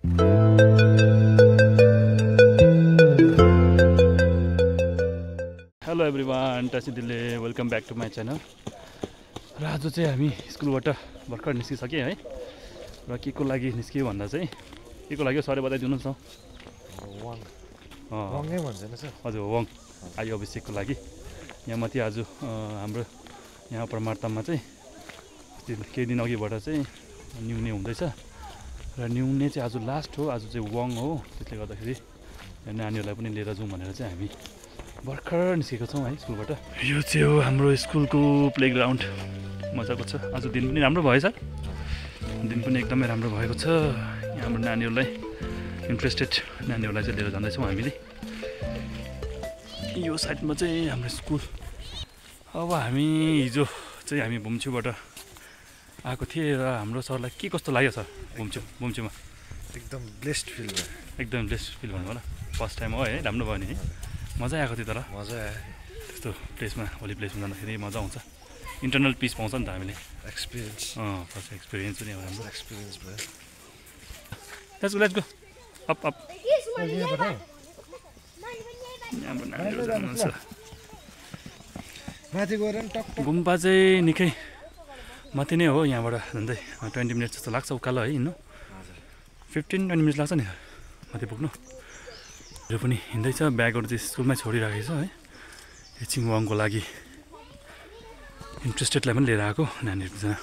Hello everyone, टासी दिले welcome back to my channel. र आज चाहिँ हामी स्कुलबाट भर्खर निस्किसक्यौँ है। र के को लागि निस्क्यो भन्दा चाहिँ के को लागि सर बताइदिनुहोस् न। वङै भन्छ नि सर। हजुर, वङ आयु अभिषेकको लागि यहाँ माथि आज हाम्रो यहाँ परमार्थमा चाहिँ केही दिन अघिबाट चाहिँ न्युने हुँदैछ। र न्युने चाहिँ आज लास्ट हो, आज चाहिँ वङ हो। त्यसले गर्दाखेरि नानीहरूलाई पनि लिएर जाउँ भनेर चाहिँ हामी भर्खर निस्केको छौँ है स्कुलबाट। यो चाहिँ हो हाम्रो स्कुलको प्लेग्राउन्ड। मजाको छ। आज दिन पनि राम्रो भयो सर, दिन पनि एकदमै राम्रो भएको छ। यहाँ हाम्रो नानीहरूलाई इन्ट्रेस्टेड नानीहरूलाई चाहिँ लिएर जाँदैछौँ हामीले। यो साइडमा चाहिँ हाम्रो स्कुल। अब हामी हिजो चाहिँ हामी भुम्चुबाट आएको थिएँ र हाम्रो सरलाई के कस्तो लाग्यो सर भुम्चुमा? एकदम ब्लेस्ड फिल भयो। एकदम ब्लेस्ड फिल भन्नु होला। फर्स्ट टाइम हो है, राम्रो भयो नि है। मजा आएको थियो तर मजा आयो त्यस्तो प्लेसमा, होली प्लेसमा जाँदाखेरि मजा आउँछ। इन्टरनल पिस पाउँछ नि त हामीले। एक्सपिरियन्स फर्स्ट एक्सपिरियन्स पनि हाम्रो एक्सपिरियन्स भयो। Let's go up up. हाम्रो नानीहरू जानुहुन्छ। माथि गएर नि टक गुम्बा चाहिँ निकै माथि नै हो, यहाँबाट झन्डै 20 मिनट जस्तो लाग्छ उकालो है हिँड्नु। 15-20 मिनट लाग्छ नि माथि पुग्नु। यो पनि हिँड्दैछ, ब्यागहरू चाहिँ स्कुलमै छोडिराखेको छ है। एकछिन वङको लागि इन्ट्रेस्टेडलाई पनि लिएर आएको, नानीहरूजना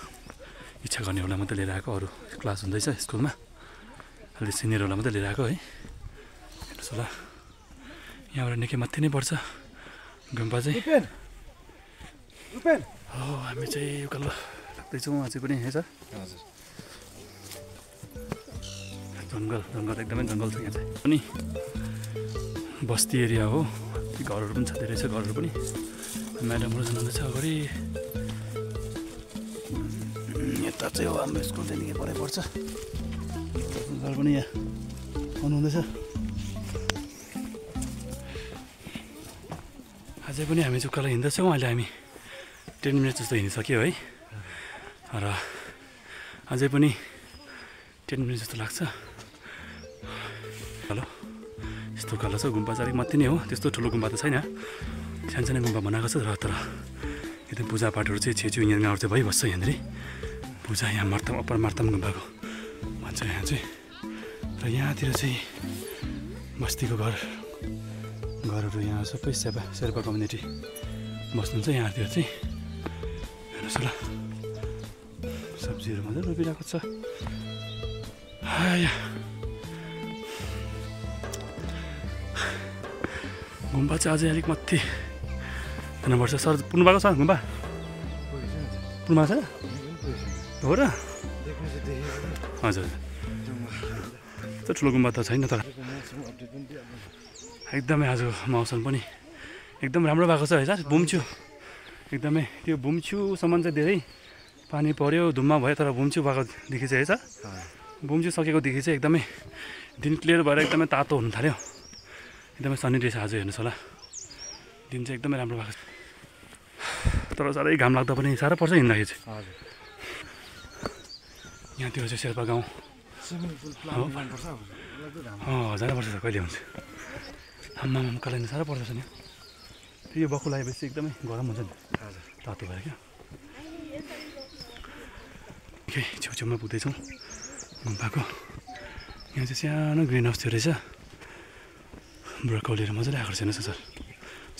इच्छा गर्नेहरूलाई मात्रै लिएर आएको। अरू क्लास हुँदैछ स्कुलमा, अहिले सिनियरहरूलाई मात्रै लिएर आएको है। हेर्नुहोस् होला, यहाँबाट निकै माथि नै पर्छ गुम्बा चाहिँ। हामी चाहिँ उकालो लाग्दैछौँ अझै पनि है सर। हजुर, जङ्गल एकदमै जङ्गल छ यहाँ चाहिँ। अनि बस्ती एरिया हो, घरहरू पनि छ, धेरै छ घरहरू पनि। म्याडमहरू जानुहुँदैछ अगाडि। यता चाहिँ हो हाम्रो स्कुल चाहिँ निकै परै पर्छ। घर पनि यहाँ आउनुहुँदैछ। अझै पनि हामी उकालो हिँड्दैछौँ। अहिले हामी 10 मिनट जस्तो हिँडिसक्यो है। र अझै पनि 10 मिनट जस्तो लाग्छ। हेलो, यस्तो उकालो छ। गुम्बा चाहिँ अलिक माथि नै हो, त्यस्तो ठुलो गुम्बा त छैन, सानसानो गुम्बा बनाएको छ। र तर एकदम पूजापाठहरू चाहिँ छेउ यहाँहरू चाहिँ भइबस्छ यहाँनिर। पूजा यहाँ अप्पर मार्तम गुम्बाको भन्छ यहाँ चाहिँ। र यहाँतिर चाहिँ बस्तीको घरहरू यहाँ सबै शेर्पा कम्युनिटी बस्नुहुन्छ यहाँतिर चाहिँ। हेर्नुहोस् होला, सब्जीहरू मजाले रोपिरहेको छ। गुम्बा चाहिँ अझै अलिक माथि जानुपर्छ सर। पुग्नु भएको छ गुम्बा? पुग्नु भएको छ हो र? हजुर, त्यो ठुलो गुम्बा त छैन, तर एकदमै आज मौसम पनि एकदम राम्रो भएको छ है सर। भुम्चु एकदमै, त्यो भुम्चुसम्म चाहिँ धेरै पानी पऱ्यो, धुम्म भयो, तर भुम्चु भएकोदेखि चाहिँ है सर, भुम्चु सकेकोदेखि चाहिँ एकदमै दिन क्लियर भएर एकदमै तातो हुनु थाल्यो। एकदमै सनी रहेछ आज। हेर्नुहोस् होला, दिन चाहिँ एकदमै राम्रो भएको छ। तर साह्रै घाम लाग्दा पनि साह्रो पर्छ हिँड्दाखेरि चाहिँ। हजुर, यहाँतिर चाहिँ शेर्पा गाउँ जानुपर्छ त, कहिले हुन्छ। आम्मामा कालिम्पोङ साह्रो पर्छ नि। यो बक्खु लगाएपछि एकदमै गरम हुन्छ नि, तातो भएर क्या। केही छेउछेउमा पुग्दैछौँ गुम्बाको। यहाँ चाहिँ सानो ग्रिन हाउस थियो रहेछ। ब्रोकौलीहरू मजाले आएको छैन सर,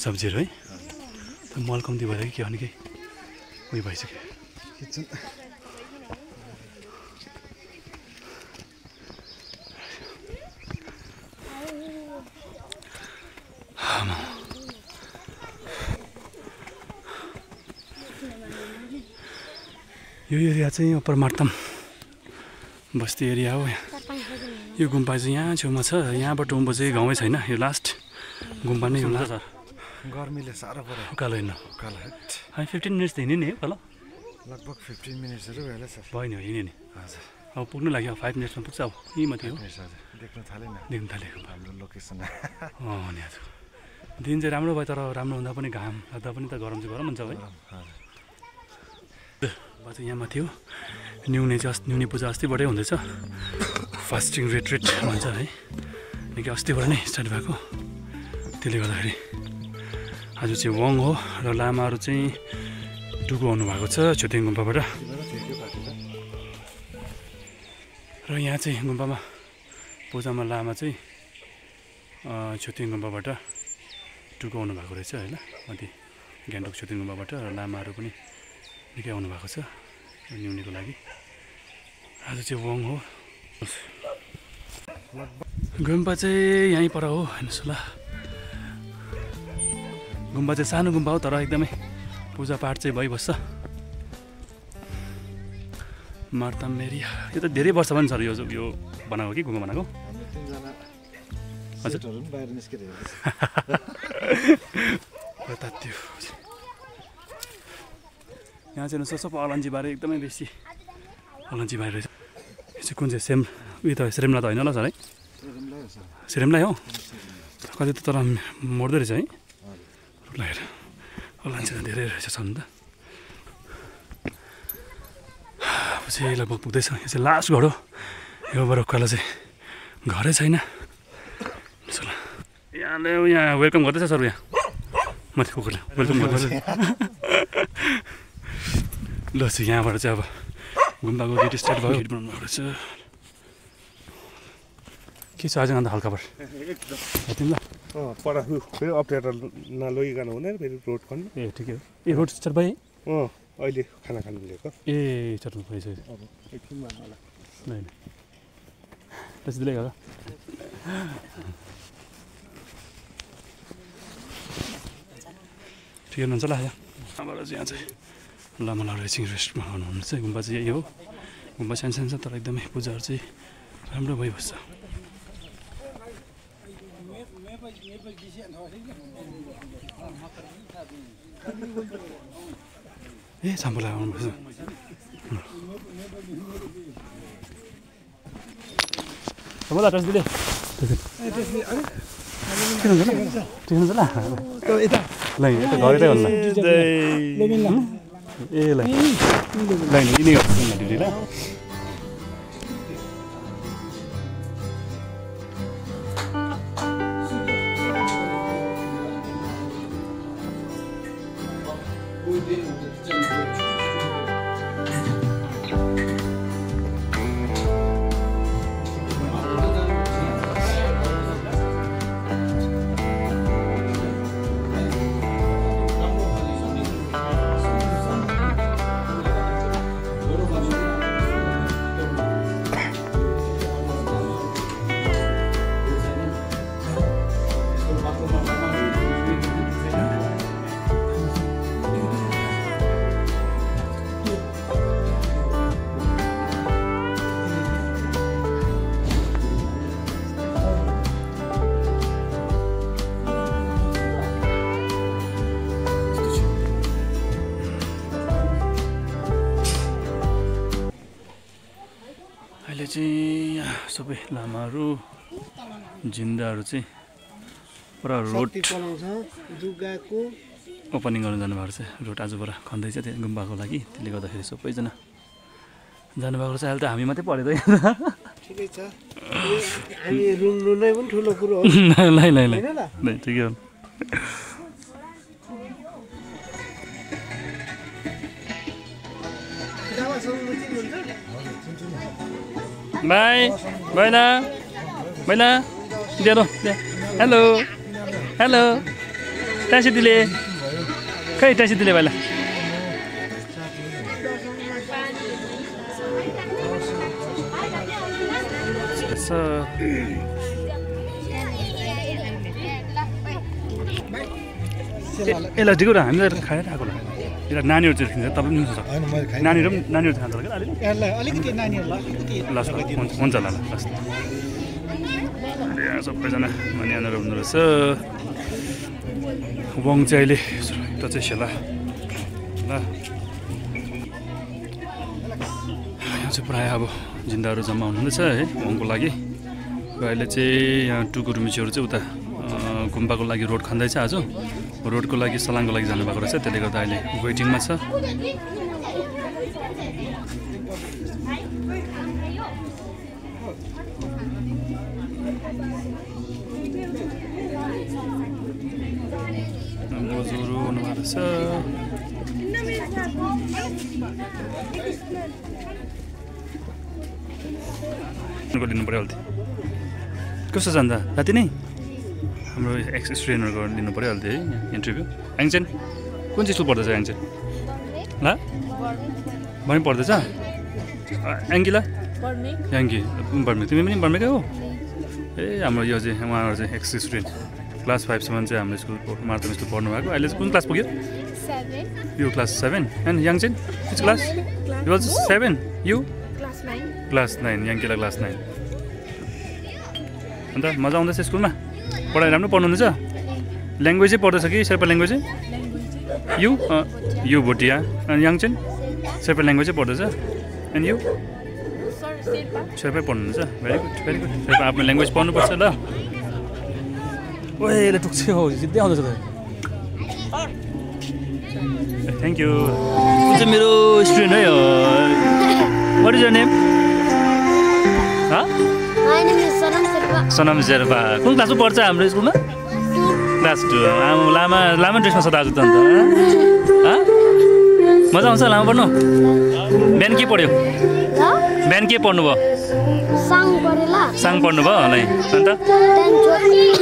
सब्जीहरू है। मल कम्ती भएर कि के भने केही उयो भइसक्यो। यो एरिया चाहिँ अप्पर मार्तम बस्ती एरिया हो। यो गुम्बा चाहिँ यहाँ छेउमा छ। यहाँबाट उँभो चाहिँ गाउँै छैन, यो लास्ट गुम्बा नै होला सर। गर्मीले साह्रो पऱ्यो उकालो हिँड्नु। उकालो 15 मिनट्स त हिँड्यो नि है उकालो, लगभग 15 मिनट्सहरू भयो होला सर। भयो नि, हिँड्यो नि। हजुर, अब पुग्नु लाग्यो, 5 मिनट्समा पुग्छ। अब यहीँ माथि हो, देख्न थालेन, देख्नु थालेको हाम्रो लोकेसन। नि आज दिन चाहिँ राम्रो भयो, तर राम्रो हुँदा पनि घाम लाग्दा पनि त गरम चाहिँ गरम हुन्छ है। चाहिँ यहाँ माथि हो। न्युने पूजा अस्तिबाटै हुँदैछ। फास्टिङ रिट्रिट भन्छ है, निकै अस्तिबाट नै स्टार्ट भएको। त्यसले गर्दाखेरि आज चाहिँ वङ हो र लामाहरू चाहिँ टुकु आउनुभएको छ छोटिङ गुम्पाबाट। र यहाँ चाहिँ गुम्पामा पूजामा लामा चाहिँ छोटिङ गुम्पाबाट टुकु आउनुभएको रहेछ होइन, माथि गान्तोक छोटिङ गुम्पाबाट। र लामाहरू पनि निकै आउनुभएको छ न्युनेको लागि। आज चाहिँ वङ हो। गुम्पा चाहिँ यहीँ पर हो हेर्नुहोस् ल। गुम्बा चाहिँ सानो गुम्बा हो तर एकदमै पूजापाठ चाहिँ भइबस्छ। मार्ताम एरिया यो त धेरै वर्ष पनि छ यो बनाएको कि गुम्बा बनाएको। हजुर त्यो यहाँ चाहिँ सब अलन्जीबारे एकदमै बेसी अलन्जीबारे रहेछ। यो चाहिँ कुन चाहिँ उयो त सेरेम्ला त होइन होला सर है? सेरेम्लाई हो कति त तर मर्दो रहेछ है रुखलाई। अलन्जी त धेरै रहेछ छन् त। चाहिँ लगभग पुग्दैछ। यो चाहिँ लास्ट घर हो। योबाट उकालो चाहिँ घरै छैन। यहाँ वेलकम गर्दैछ सर यहाँ माथि कुकुरले वेलकम गर्दैछ। ल चाहिँ यहाँबाट चाहिँ अब गुम्बाको गेट स्टार्ट भयो। गेट बनाउनु भएको रहेछ। के छ आज अन्त हल्काबाट तिमीलाई पर फेरि अप्ठ्यारो नलगिकन हुँदैन फेरि रोड खन्नु। ए ठिकै हो। ए रोड स्टार्ट भयो अहिले खाना खानु लिएको। ए चट्नु भइसक्यो। होइन त्यसो दिँदै गर। ठिकै हुनुहुन्छ ल। यहाँबाट चाहिँ यहाँ चाहिँ लामा रेसिङ रेस्टमा हुनुहुन्छ। गुम्बा चाहिँ यही हो। गुम्बा सानो सानो छ तर एकदमै पूजाहरू चाहिँ राम्रो भइबस्छ। ए छाम्पो लगाउनुपर्छ। ल टच दिले ठिक हुन्छ ल। ल यता घरैकै होला। ए ल यिनी ड्युटी ल। अहिले चाहिँ यहाँ सबै लामाहरू जिन्दाहरू चाहिँ पुरा रोड ओपनिङ गर्नु जानुभएको रहेछ। रोड आजबाट खन्दैछ त्यो गुम्बाको लागि। त्यसले गर्दाखेरि सबैजना जानुभएको रहेछ। अहिले त हामी मात्रै पढेँ त। ठिकै छ। हामी रुङ्नु नै पनि ठुलो कुरो हो। ल ठिकै हो। बाई बैला बैला दे दो हेलो हेलो टासी दिले खै टासी दिले बैला यसलाई ठिक हो। हामीलाई खाएर आएको होला। यसलाई नानीहरू चाहिँ खिन्छ तपाईँ पनि नानीहरू खान्छ होला क्या अलिकति नानीहरूलाई ल हुन्छ ल ल यहाँ सबैजना यहाँनिर हुँदो रहेछ। वङ चाहिँ अहिले त चाहिँ सेला ल यहाँ चाहिँ प्रायः अब जिन्दाहरू जम्मा हुनुहुँदैछ है वङको लागि। र अहिले चाहिँ यहाँ टुकुर मिचीहरू चाहिँ उता गुम्बाको लागि रोड खन्दैछ। आज रोडको लागि सलाङको लागि जानुभएको रहेछ। त्यसले गर्दा अहिले वेटिङमा छ। गर्दैछ लिनु पऱ्यो अहिले कस्तो जान्दा राति नै हाम्रो एक्स स्टुडेन्टहरूको लिनु पऱ्यो अहिले है इन्टरभ्यू याङचेन कुन चाहिँ स्कुल पढ्दैछ याङचेन ल बर्मी पढ्दैछ याङ्कीला याङ्की बर्मी तिमी पनि बर्मेकै हो ए हाम्रो यो चाहिँ उहाँहरू चाहिँ एक्स स्टुडेन्ट क्लास 5 सम्म चाहिँ हाम्रो स्कुल मार्तम स्कुल पढ्नु भएको अहिले चाहिँ कुन क्लास पुग्यो 7 यो class 7 and Yangchen which class you was 7 you class 9 याङ्कीला क्लास 9 अन्त मजा आउँदैछ स्कुलमा पढाइ राम्रो पढ्नुहुँदैछ ल्याङ्ग्वेजै पढ्दैछ कि शेर्पा ल्याङ्ग्वेजै यु भोटिया अनि याङचेन शेर्पा ल्याङ्ग्वेजै पढ्दैछ एन्ड यु शेर्पै पढ्नुहुन्छ भेरी गुड शेर्पा आफ्नो ल्याङ्ग्वेज पढ्नुपर्छ ल ओए यसले टुक्छ हो सिधै आउँदैछ त थ्याङ्क यू कुन चाहिँ मेरो स्टुडेन्ट है वाट इज यर नेम सनम शेर्पा कुन क्लासमा पढ्छ हाम्रो स्कुलमा क्लास 2 लामा ड्रेसमा छ त आज त अन्त मजा आउँछ लामा पढ्नु बिहान के पढ्यो बिहान के पढ्नु भयो साङ पढ्नु भयो है अन्त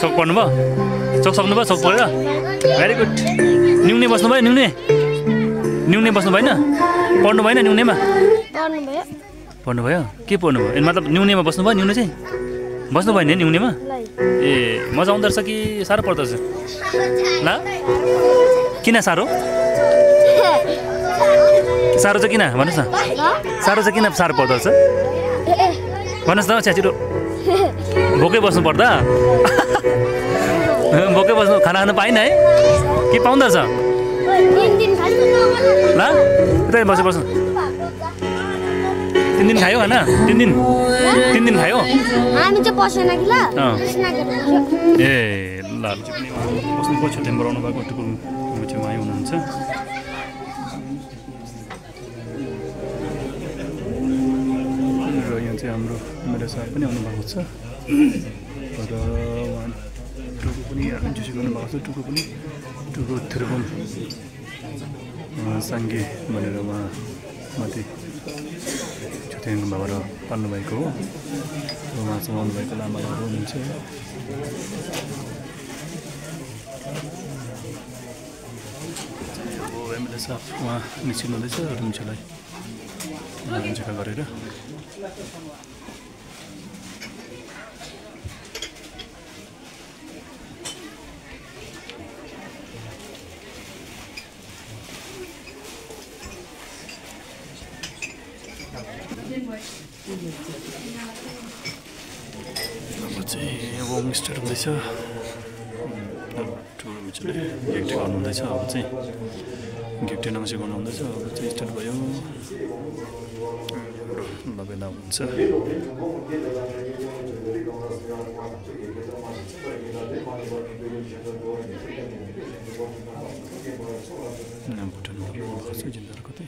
चोक पढ्नु भयो चोक सक्नुभयो चोक पढेर भेरी गुड न्युने बस्नु भयो न्युने बस्नु भएन पढ्नु भएन न्युनेमा पढ्नु भयो के पढ्नु भयो मतलब न्युनेमा बस्नु भयो न्युने चाहिँ बस्नु भयो नि न्युनेमा ए मजा आउँदो रहेछ कि साह्रो पर्दो रहेछ ल किन साह्रो चाहिँ किन भन्नुहोस् न साह्रो चाहिँ किन साह्रो पर्दो रहेछ भन्नुहोस् न छ्याचिरो भोकै बस्नु पर्दा भोकै बस्नु खाना खानु पाइन है के पाउँदो रहेछ ल यतै बस्नु 3 दिन खायो खाना 3 दिन खायो हामी चाहिँ बसेन कि ल ए ल बस्नु पर्छ टेम्बर आउनु भएको टुकुल छेउमा हुनुहुन्छ र यहाँ चाहिँ हाम्रो मेरो साथ पनि आउनु भएको छ र टुकु पनि एनजिसी गर्नुभएको छ टुकु थिरुबम साङ्गे भनेर उहाँ माथि छुट्याइ गुम्बाबाट पाल्नुभएको हो उहाँसँग आउनुभएको लामाहरू हुनुहुन्छ अब एमएलए साहब उहाँ निश्चित हुँदैछ रुम्छेलाई जग्गा गरेर अब चाहिँ वङ स्टार्ट हुँदैछ गिफ्ट गर्नुहुँदैछ अब चाहिँ गिफ्ट नमस्ते गर्नुहुँदैछ अब चाहिँ स्टार्ट भयो बेला हुन्छ भुटानमा भएको छ जिल्लाहरू कतै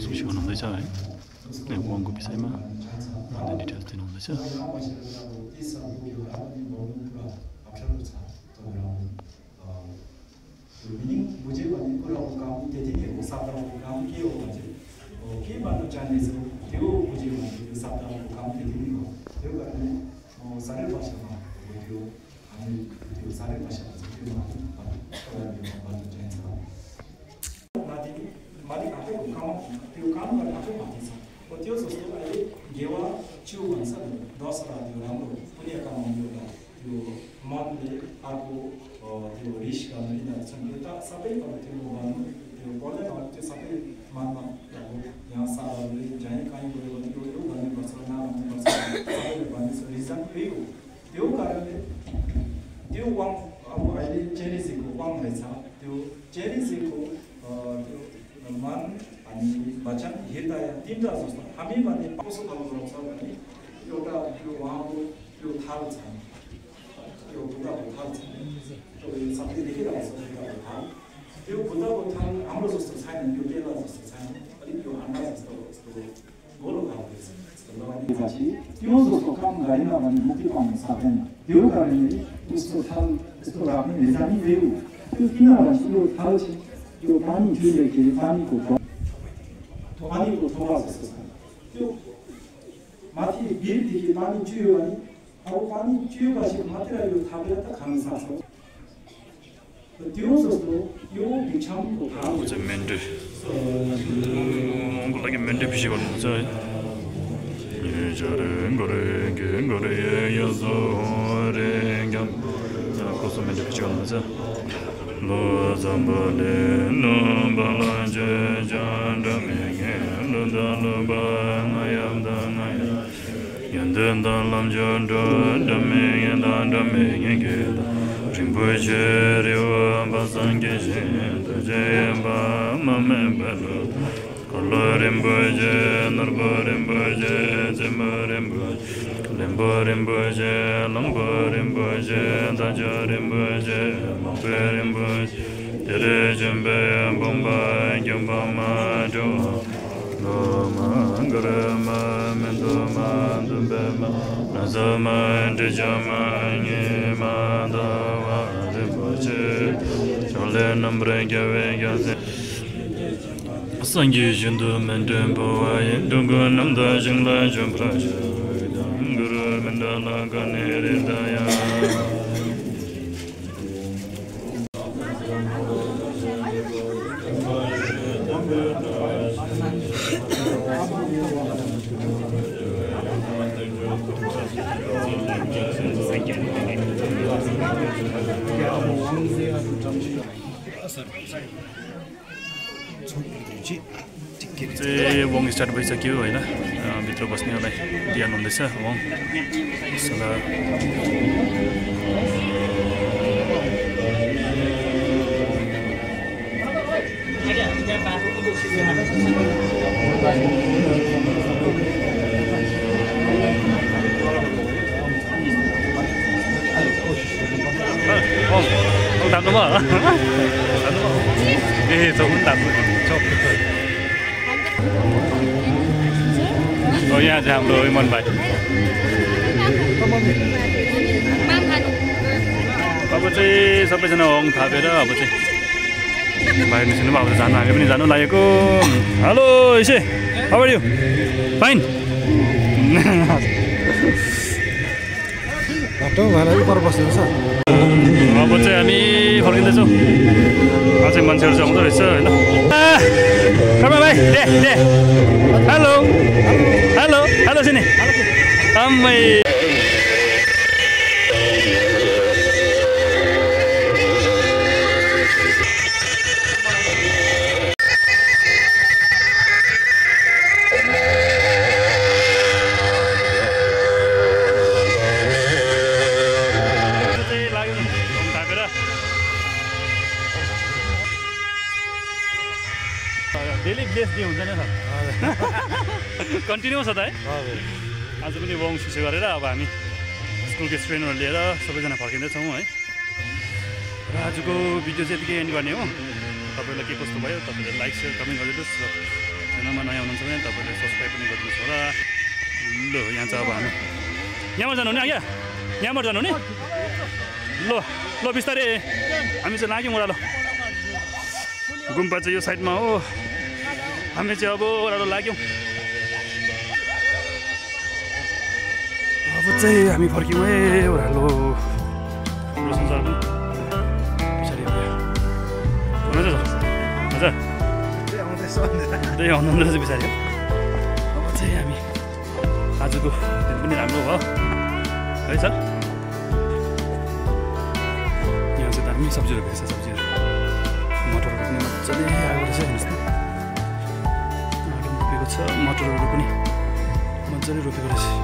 सूचना हुँदैछ है वङको विषयमा डिटेल्स दिनुहुँदैछ मिनिङ बुझ्यो भने कुराको काम त्यति नै हो शब्दको काम के हो भने के भन्न चाहँदैछु त्यो बुझ्यो भने त्यो शब्दको काम त्यति नै हो त्यो कारणले म सारै भाषामा त्यो हामी त्यो सारै भाषामा चाहिँ त्यो भन्न चाहन्छ मालिक आफैको काम त्यो काम गर्ने आफै माथि छ त्यो जस्तो अहिले गेवा च्यु भन्छ नि दसवटा त्यो राम्रो पुण्य कमाउने एउटा त्यो मनले अर्को त्यो रिस गर्ने यिनीहरू छन् त्यो त सबै त्यो गर्नु त्यो पर्दैन त्यो सबै मानमा अब यहाँ सालहरूले जहीँ कहीँ गयो भने यो गर्नुपर्छ नगर्नुपर्छ सबैले भन्ने रिजन त्यही हो त्यो कारणले त्यो वाङ अब अहिले चेरिजीको वाङ रहेछ त्यो चेरिजीको त्यो मन अनि वचन हृदय तिनवटा जस्तो हामी भने कसो खालको छ भने एउटा त्यो उहाँको त्यो थाल छ त्यो बुद्धको थाल छ त्यो सबैले देखिरहेको छ बुद्धको थाल त्यो बुद्धको थाल हाम्रो जस्तो छैन त्यो बेला जस्तो छैन अलिक त्यो अन्डा जस्तो गोलो खालको छ त्यो जस्तो काम गरेन भने मुक्ति पाउन सक्दैन त्यो कारणले उसको थाल यस्तो राख्ने रिजन यही हो त्यो किनभने यो थाल चाहिँ त्यो पानी चुहिँदाखेरि पानीको थोपा जस्तो छ त्यो माथि भिरदेखि पानी चुह्यो भने अब पानी चुहेपछि मात्र यो थापेर त खान सक्छ त्यो जस्तो यो भिक्षामको थाल चाहिँ मेन्टे उनको लागि मेन्टे फिसी गर्नुहुन्छ है कस्तो मेन्टे फिसी गर्नुहुन्छ lo zambale no balanje janda mege lo dalo ba ngayam da ngaya yanden dalam janda da mege da mege ge rimbo jero basange je da je ba mame balo kolorimbo je narborimbo je zemarimbo lemborimbo je lamborimbo je dajarimbo je mamberimbo je tere jembe bomba jomba ma do no ma garama mendo ma dumbe ma nazama de jama ni ma da wa de boje chole nambre gave gaze sangi jindu mendem bo ay dungo namda jingla jompra guru mendala ganere daya चाहिँ वङ start भइसक्यो होइन भित्र बस्नेहरूलाई ध्यान हुँदैछ वङ 담도 봐. 예, 저분 담도. यहाँ चाहिँ हाम्रो मन भाइ अब चाहिँ सबैजना हङ थापेर अब चाहिँ बाहिर निस्किनु अब जानु हामी पनि जानु लागेको हेलो इसे हाउ आर यु फाइन अब चाहिँ हामी फर्किँदैछौँ अझै मान्छेहरू चाहिँ आउँदो रहेछ होइन कर्मा भाइ ले हेलो हेलो हेलो सिने आम्मै डेली ब्लेस डे हुन्छ नि त कन्टिन्यू छ त है आज पनि वङ सिसे गरेर अब हामी स्कुलको स्टुडेन्टहरू लिएर सबैजना फर्किँदैछौँ है र आजको भिडियो चाहिँ यतिकै एन्ड गर्ने हो तपाईँलाई के कस्तो भयो तपाईँले लाइक सेयर कमेन्ट गरिदिनुहोस् र च्यानलमा नयाँ हुनुहुन्छ भने तपाईँले सब्सक्राइब पनि गरिदिनुहोस् होला ल यहाँ चाहिँ अब हामी यहाँबाट जानु हुने क्या यहाँबाट जानु हुने ल ल बिस्तारै हामी चाहिँ लाग्यौँ ओह्रालो गुम्पा चाहिँ यो साइडमा हो हामी चाहिँ अब ओह्रालो लाग्यौँ अब चाहिँ हामी फर्क्यौँ है ओह्रालो हाम्रो संसार पनि पछाडि हजुर हजुर त्यही आउँदै रहेछ पछाडि अब चाहिँ हामी आजको दिन पनि राम्रो भयो है सर यहाँ चाहिँ दामी सब्जी रोपेको छ सब्जीहरू मटरहरू पनि मजाले आएको रहेछ हेर्नुहोस् न रोपेको छ मटरहरू पनि मजाले रोपेको रहेछ